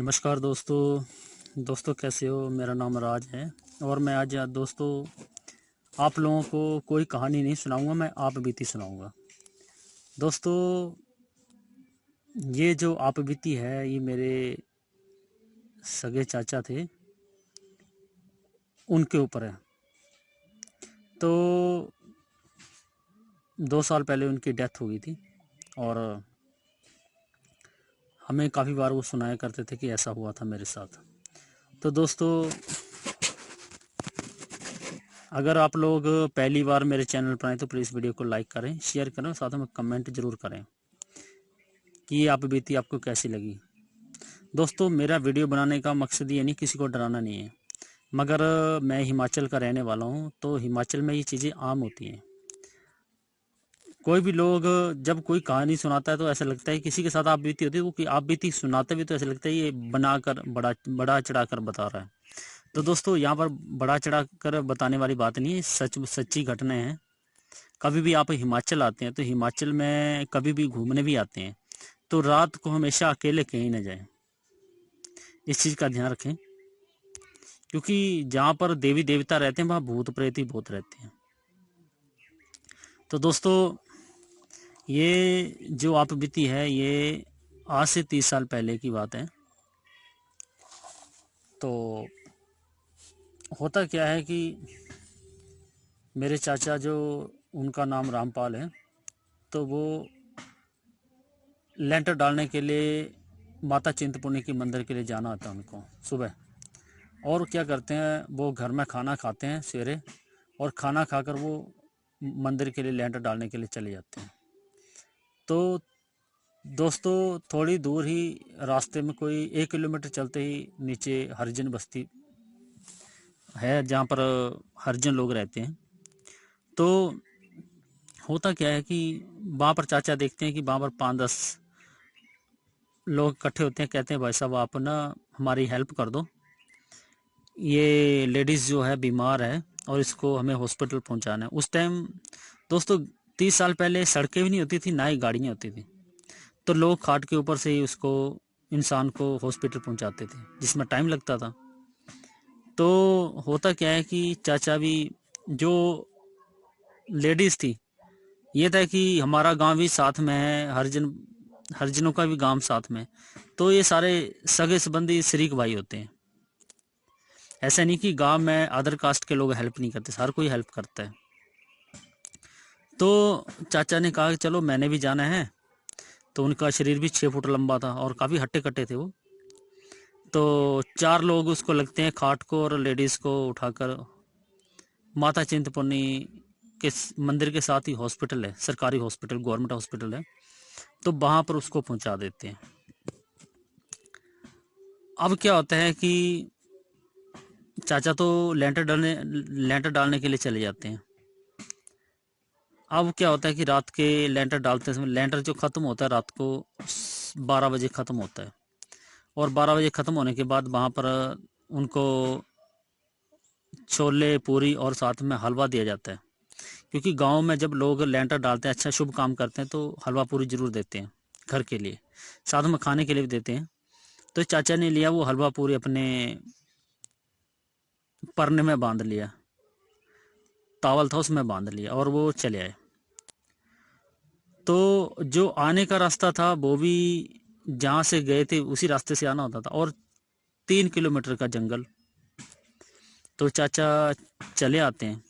नमस्कार दोस्तों कैसे हो। मेरा नाम राज है और मैं आज दोस्तों आप लोगों को कोई कहानी नहीं सुनाऊंगा, मैं आप बीती सुनाऊंगा। दोस्तों ये जो आप बीती है ये मेरे सगे चाचा थे, उनके ऊपर है। तो 2 साल पहले उनकी डेथ हो गई थी और हमें काफ़ी बार वो सुनाया करते थे कि ऐसा हुआ था मेरे साथ। तो दोस्तों अगर आप लोग पहली बार मेरे चैनल पर आए तो प्लीज़ वीडियो को लाइक करें, शेयर करें, साथ में कमेंट ज़रूर करें कि ये आप बीती आपको कैसी लगी। दोस्तों मेरा वीडियो बनाने का मकसद ये नहीं किसी को डराना नहीं है, मगर मैं हिमाचल का रहने वाला हूँ तो हिमाचल में ये चीज़ें आम होती हैं। कोई भी लोग जब कोई कहानी सुनाता है तो ऐसा लगता है किसी के साथ आप बीती होती है, वो कि आप बीती सुनाते भी तो ऐसा लगता है ये बनाकर बड़ा चढ़ा कर बता रहा है। तो दोस्तों यहाँ पर बड़ा चढ़ा कर बताने वाली बात नहीं है, सच्ची घटनाएं हैं। कभी भी आप हिमाचल आते हैं तो हिमाचल में कभी भी घूमने भी आते हैं तो रात को हमेशा अकेले कहीं न जाएं, इस चीज़ का ध्यान रखें, क्योंकि जहाँ पर देवी देवता रहते हैं वहाँ भूत प्रेत ही बहुत रहते हैं। तो दोस्तों ये जो आप बीती है ये आज से 30 साल पहले की बात है। तो होता क्या है कि मेरे चाचा जो, उनका नाम रामपाल है, तो वो लेंटर डालने के लिए माता चिंतपूर्णी के मंदिर के लिए जाना होता है उनको सुबह। और क्या करते हैं, वो घर में खाना खाते हैं सवेरे और खाना खाकर वो मंदिर के लिए लेंटर डालने के लिए चले जाते हैं। तो दोस्तों थोड़ी दूर ही रास्ते में कोई 1 किलोमीटर चलते ही नीचे हरिजन बस्ती है जहाँ पर हरिजन लोग रहते हैं। तो होता क्या है कि वहाँ पर चाचा देखते हैं कि वहाँ पर 5-10 लोग इकट्ठे होते हैं, कहते हैं भाई साहब आप ना हमारी हेल्प कर दो, ये लेडीज़ जो है बीमार है और इसको हमें हॉस्पिटल पहुंचाना है। उस टाइम दोस्तों 30 साल पहले सड़कें भी नहीं होती थी, ना ही गाड़ियाँ होती थी, तो लोग खाट के ऊपर से ही उसको, इंसान को हॉस्पिटल पहुंचाते थे जिसमें टाइम लगता था। तो होता क्या है कि चाचा भी, जो लेडीज़ थी, ये था कि हमारा गांव भी साथ में है, हरिजनों का भी गांव साथ में, तो ये सारे सगे संबंधी शरीक भाई होते हैं। ऐसा नहीं कि गांव में अदर कास्ट के लोग हेल्प नहीं करते, हर कोई हेल्प करता है। तो चाचा ने कहा कि चलो मैंने भी जाना है। तो उनका शरीर भी 6 फुट लंबा था और काफ़ी हट्टे कट्टे थे वो। तो 4 लोग उसको लगते हैं खाट को और लेडीज़ को उठाकर माता चिंतपूर्णी के मंदिर के साथ ही हॉस्पिटल है, सरकारी हॉस्पिटल, गवर्नमेंट हॉस्पिटल है, तो वहाँ पर उसको पहुँचा देते हैं। अब क्या होता है कि चाचा तो लेंटर डालने के लिए चले जाते हैं। अब क्या होता है कि रात के लेंटर डालते समय लेंटर जो ख़त्म होता है रात को 12 बजे ख़त्म होता है, और 12 बजे ख़त्म होने के बाद वहाँ पर उनको छोले पूरी और साथ में हलवा दिया जाता है, क्योंकि गांव में जब लोग लेंटर डालते हैं, अच्छा शुभ काम करते हैं, तो हलवा पूरी ज़रूर देते हैं घर के लिए, साथ में खाने के लिए भी देते हैं। तो चाचा ने लिया वो हलवा पूरी, अपने परने में बांध लिया, तावल था उसमें बांध लिया और वो चले आए। तो जो आने का रास्ता था वो भी जहाँ से गए थे उसी रास्ते से आना होता था, और 3 किलोमीटर का जंगल। तो चाचा चले आते हैं।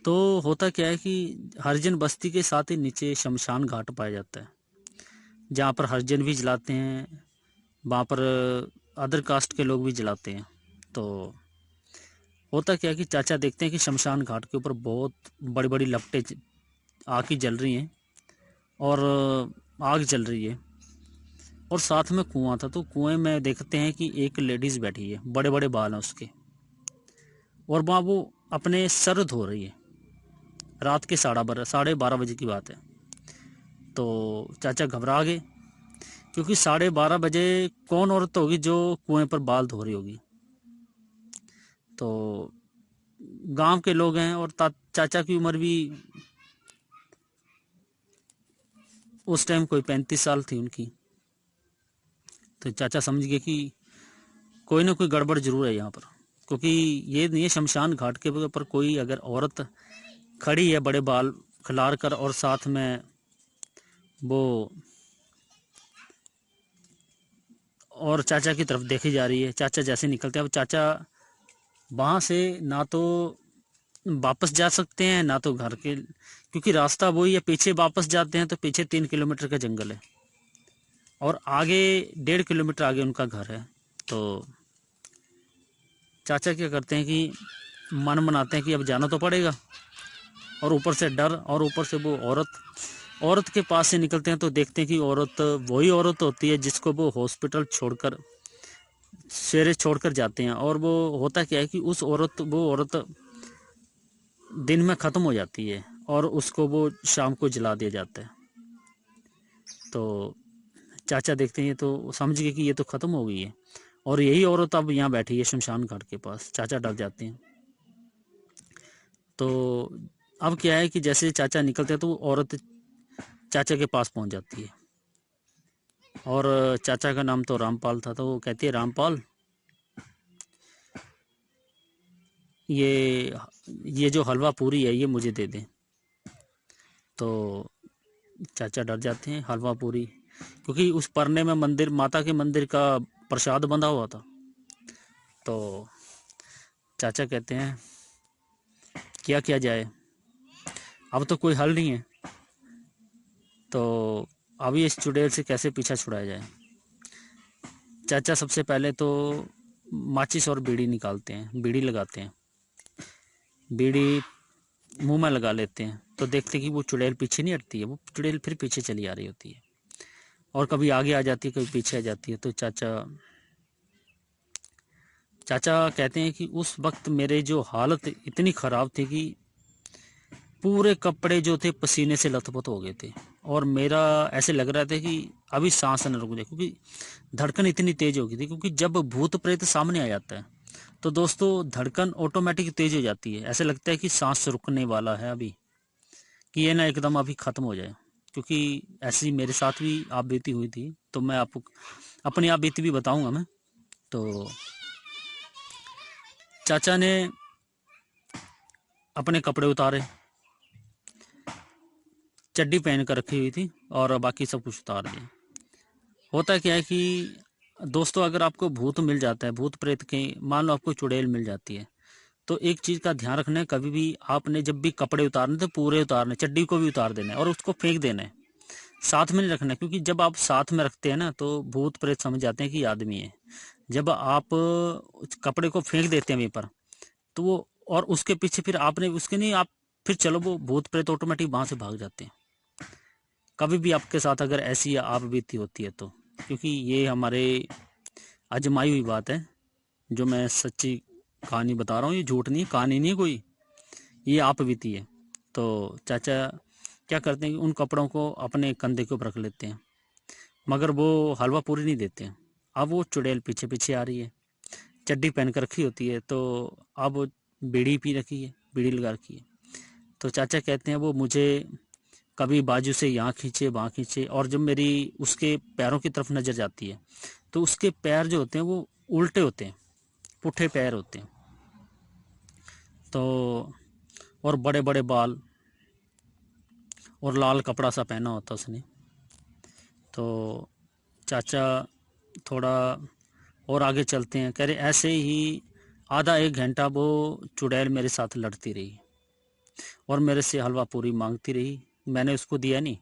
तो होता क्या है कि हरिजन बस्ती के साथ ही नीचे शमशान घाट पाया जाता है, जहाँ पर हरिजन भी जलाते हैं, वहाँ पर अदर कास्ट के लोग भी जलाते हैं। तो होता क्या है कि चाचा देखते हैं कि शमशान घाट के ऊपर बहुत बड़ी बड़ी लपटें आग की जल रही हैं, और आग जल रही है, और साथ में कुआं था। तो कुएं में देखते हैं कि एक लेडीज़ बैठी है, बड़े बड़े बाल हैं उसके, और वहाँ वो अपने सर धो रही है। रात के 12:30 बजे की बात है। तो चाचा घबरा गए, क्योंकि 12:30 बजे कौन औरत होगी जो कुएं पर बाल धो रही होगी। तो गांव के लोग हैं, और चाचा की उम्र भी उस टाइम कोई 35 साल थी उनकी। तो चाचा समझ गए कि कोई ना कोई गड़बड़ जरूर है यहाँ पर, क्योंकि ये नहीं है शमशान घाट के ऊपर कोई अगर औरत खड़ी है बड़े बाल खिलार कर और साथ में वो और चाचा की तरफ देखी जा रही है। चाचा जैसे निकलते हैं, अब चाचा वहाँ से ना तो वापस जा सकते हैं ना तो घर के, क्योंकि रास्ता वही है, पीछे वापस जाते हैं तो पीछे 3 किलोमीटर का जंगल है और आगे 1.5 किलोमीटर आगे उनका घर है। तो चाचा क्या करते हैं कि मन मनाते हैं कि अब जाना तो पड़ेगा, और ऊपर से डर और ऊपर से वो औरत के पास से निकलते हैं तो देखते हैं कि औरत वही औरत होती है जिसको वो हॉस्पिटल छोड़कर सवेरे छोड़कर जाते हैं। और वो होता क्या है कि वो औरत दिन में ख़त्म हो जाती है और उसको वो शाम को जला दिया जाता है। तो चाचा देखते हैं तो समझ गए कि ये तो ख़त्म हो गई है, और यही औरत अब यहाँ बैठी है शमशान घाट के पास। चाचा डर जाते हैं। तो अब क्या है कि जैसे चाचा निकलते हैं तो औरत चाचा के पास पहुँच जाती है, और चाचा का नाम तो रामपाल था। तो वो कहती है, रामपाल ये जो हलवा पूरी है ये मुझे दे दें। तो चाचा डर जाते हैं, हलवा पूरी, क्योंकि उस परने में मंदिर, माता के मंदिर का प्रसाद बंधा हुआ था। तो चाचा कहते हैं क्या किया जाए, अब तो कोई हल नहीं है, तो अभी इस चुड़ैल से कैसे पीछा छुड़ाया जाए। चाचा सबसे पहले तो माचिस और बीड़ी निकालते हैं, बीड़ी लगाते हैं, बीड़ी मुंह में लगा लेते हैं। तो देखते हैं कि वो चुड़ैल पीछे नहीं हटती है, वो चुड़ैल फिर पीछे चली आ रही होती है, और कभी आगे आ जाती है कभी पीछे आ जाती है। तो चाचा कहते हैं कि उस वक्त मेरे जो हालत इतनी ख़राब थी कि पूरे कपड़े जो थे पसीने से लथपथ हो गए थे, और मेरा ऐसे लग रहा था कि अभी सांस न रुक जाए, क्योंकि धड़कन इतनी तेज हो गई थी। क्योंकि जब भूत प्रेत सामने आ जाता है तो दोस्तों धड़कन ऑटोमेटिक तेज हो जाती है, ऐसे लगता है कि सांस रुकने वाला है अभी, कि ये ना एकदम अभी ख़त्म हो जाए। क्योंकि ऐसी मेरे साथ भी आप बीती हुई थी, तो मैं आपको अपनी आप बीती भी बताऊंगा मैं। तो चाचा ने अपने कपड़े उतारे, चड्डी पहन कर रखी हुई थी और बाकी सब कुछ उतार दिया। होता क्या है कि दोस्तों अगर आपको भूत मिल जाता है, भूत प्रेत के, मान लो आपको चुड़ैल मिल जाती है, तो एक चीज़ का ध्यान रखना है, कभी भी आपने जब भी कपड़े उतारने तो पूरे उतारने, चड्डी को भी उतार देना है और उसको फेंक देना है, साथ में नहीं रखना है। क्योंकि जब आप साथ में रखते हैं ना तो भूत प्रेत समझ जाते हैं कि आदमी है। जब आप कपड़े को फेंक देते हैं वहीं पर, तो वो, और उसके पीछे फिर आपने उसके नहीं, आप फिर चलो, वो भूत प्रेत ऑटोमेटिक वहां से भाग जाते हैं। कभी भी आपके साथ अगर ऐसी आप बीती होती है तो, क्योंकि ये हमारे आजमाई हुई बात है, जो मैं सच्ची कहानी बता रहा हूँ, ये झूठ नहीं, कहानी नहीं कोई, ये आप बीती है। तो चाचा क्या करते हैं कि उन कपड़ों को अपने कंधे के ऊपर रख लेते हैं, मगर वो हलवा पूरी नहीं देते हैं। अब वो चुड़ैल पीछे पीछे आ रही है, चड्डी पहन कर रखी होती है, तो अब वो बीड़ी पी रखी है, बीड़ी लगा रखी है। तो चाचा कहते हैं वो मुझे कभी बाजू से यहाँ खींचे वहाँ खींचे, और जब मेरी उसके पैरों की तरफ नज़र जाती है तो उसके पैर जो होते हैं वो उल्टे होते हैं, पुट्ठे पैर होते हैं। तो और बड़े बड़े बाल और लाल कपड़ा सा पहना होता उसने। तो चाचा थोड़ा और आगे चलते हैं, कह रहे ऐसे ही आधा एक घंटा वो चुड़ैल मेरे साथ लड़ती रही और मेरे से हलवा पूरी मांगती रही, मैंने उसको दिया नहीं।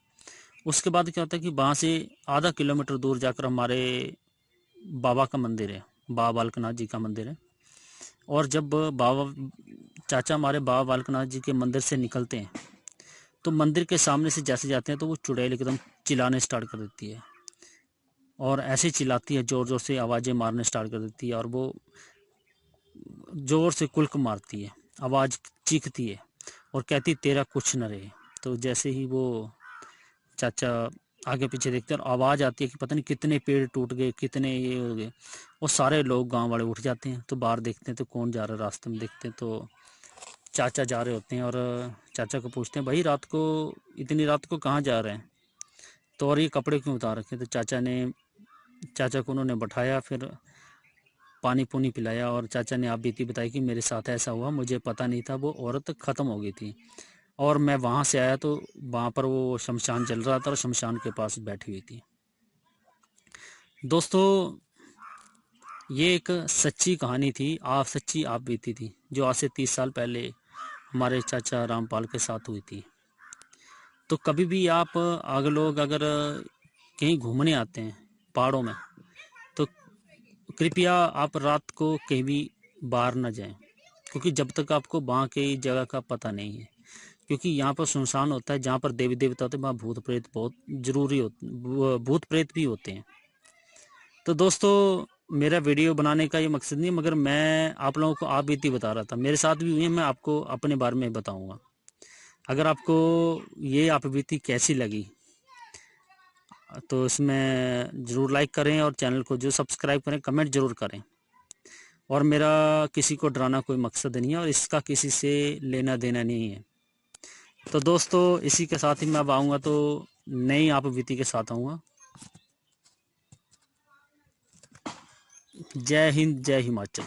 उसके बाद क्या होता है कि वहाँ से आधा किलोमीटर दूर जाकर हमारे बाबा का मंदिर है, बाबा बालकनाथ जी का मंदिर है। और जब चाचा हमारे बाबा बालकनाथ जी के मंदिर से निकलते हैं तो मंदिर के सामने से जैसे जाते हैं तो वो चुड़ैल एकदम चिल्लाने स्टार्ट कर देती है, और ऐसे चिल्लाती है, ज़ोर ज़ोर से आवाज़ें मारने स्टार्ट कर देती है, और वो ज़ोर से कुल्क मारती है, आवाज़ चीखती है और कहती तेरा कुछ न रहे। तो जैसे ही वो चाचा आगे पीछे देखते हैं और आवाज़ आती है कि पता नहीं कितने पेड़ टूट गए, कितने ये हो गए, और सारे लोग गांव वाले उठ जाते हैं। तो बाहर देखते हैं तो कौन जा रहा है, रास्ते में देखते हैं तो चाचा जा रहे होते हैं, और चाचा को पूछते हैं भाई रात को, इतनी रात को कहाँ जा रहे हैं, तो और ये कपड़े क्यों उतार रखे। तो चाचा ने चाचा को उन्होंने बैठाया, फिर पानी पुनी पिलाया और चाचा ने आप बीती बताई कि मेरे साथ ऐसा हुआ, मुझे पता नहीं था, वो औरत ख़त्म हो गई थी। और मैं वहाँ से आया तो वहाँ पर वो शमशान जल रहा था और शमशान के पास बैठी हुई थी। दोस्तों, ये एक सच्ची कहानी थी, सच्ची आप बीती थी, जो आज से 30 साल पहले हमारे चाचा रामपाल के साथ हुई थी। तो कभी भी आप लोग अगर कहीं घूमने आते हैं पहाड़ों में, तो कृपया आप रात को कहीं भी बाहर न जाएं, क्योंकि जब तक आपको वहाँ की जगह का पता नहीं है, क्योंकि यहाँ पर सुनसान होता है। जहाँ पर देवी देवता होते हैं वहाँ भूत प्रेत बहुत जरूरी होते, भूत प्रेत भी होते हैं। तो दोस्तों, मेरा वीडियो बनाने का ये मकसद नहीं, मगर मैं आप लोगों को आप बीती बता रहा था, मेरे साथ भी हुई है, मैं आपको अपने बारे में बताऊंगा। अगर आपको ये आप बीती कैसी लगी तो इसमें ज़रूर लाइक करें और चैनल को जो सब्सक्राइब करें, कमेंट ज़रूर करें। और मेरा किसी को डराना कोई मकसद नहीं है और इसका किसी से लेना देना नहीं है। तो दोस्तों, इसी के साथ ही मैं अब आऊँगा तो नई आप बीती के साथ आऊँगा। जय हिंद, जय हिमाचल।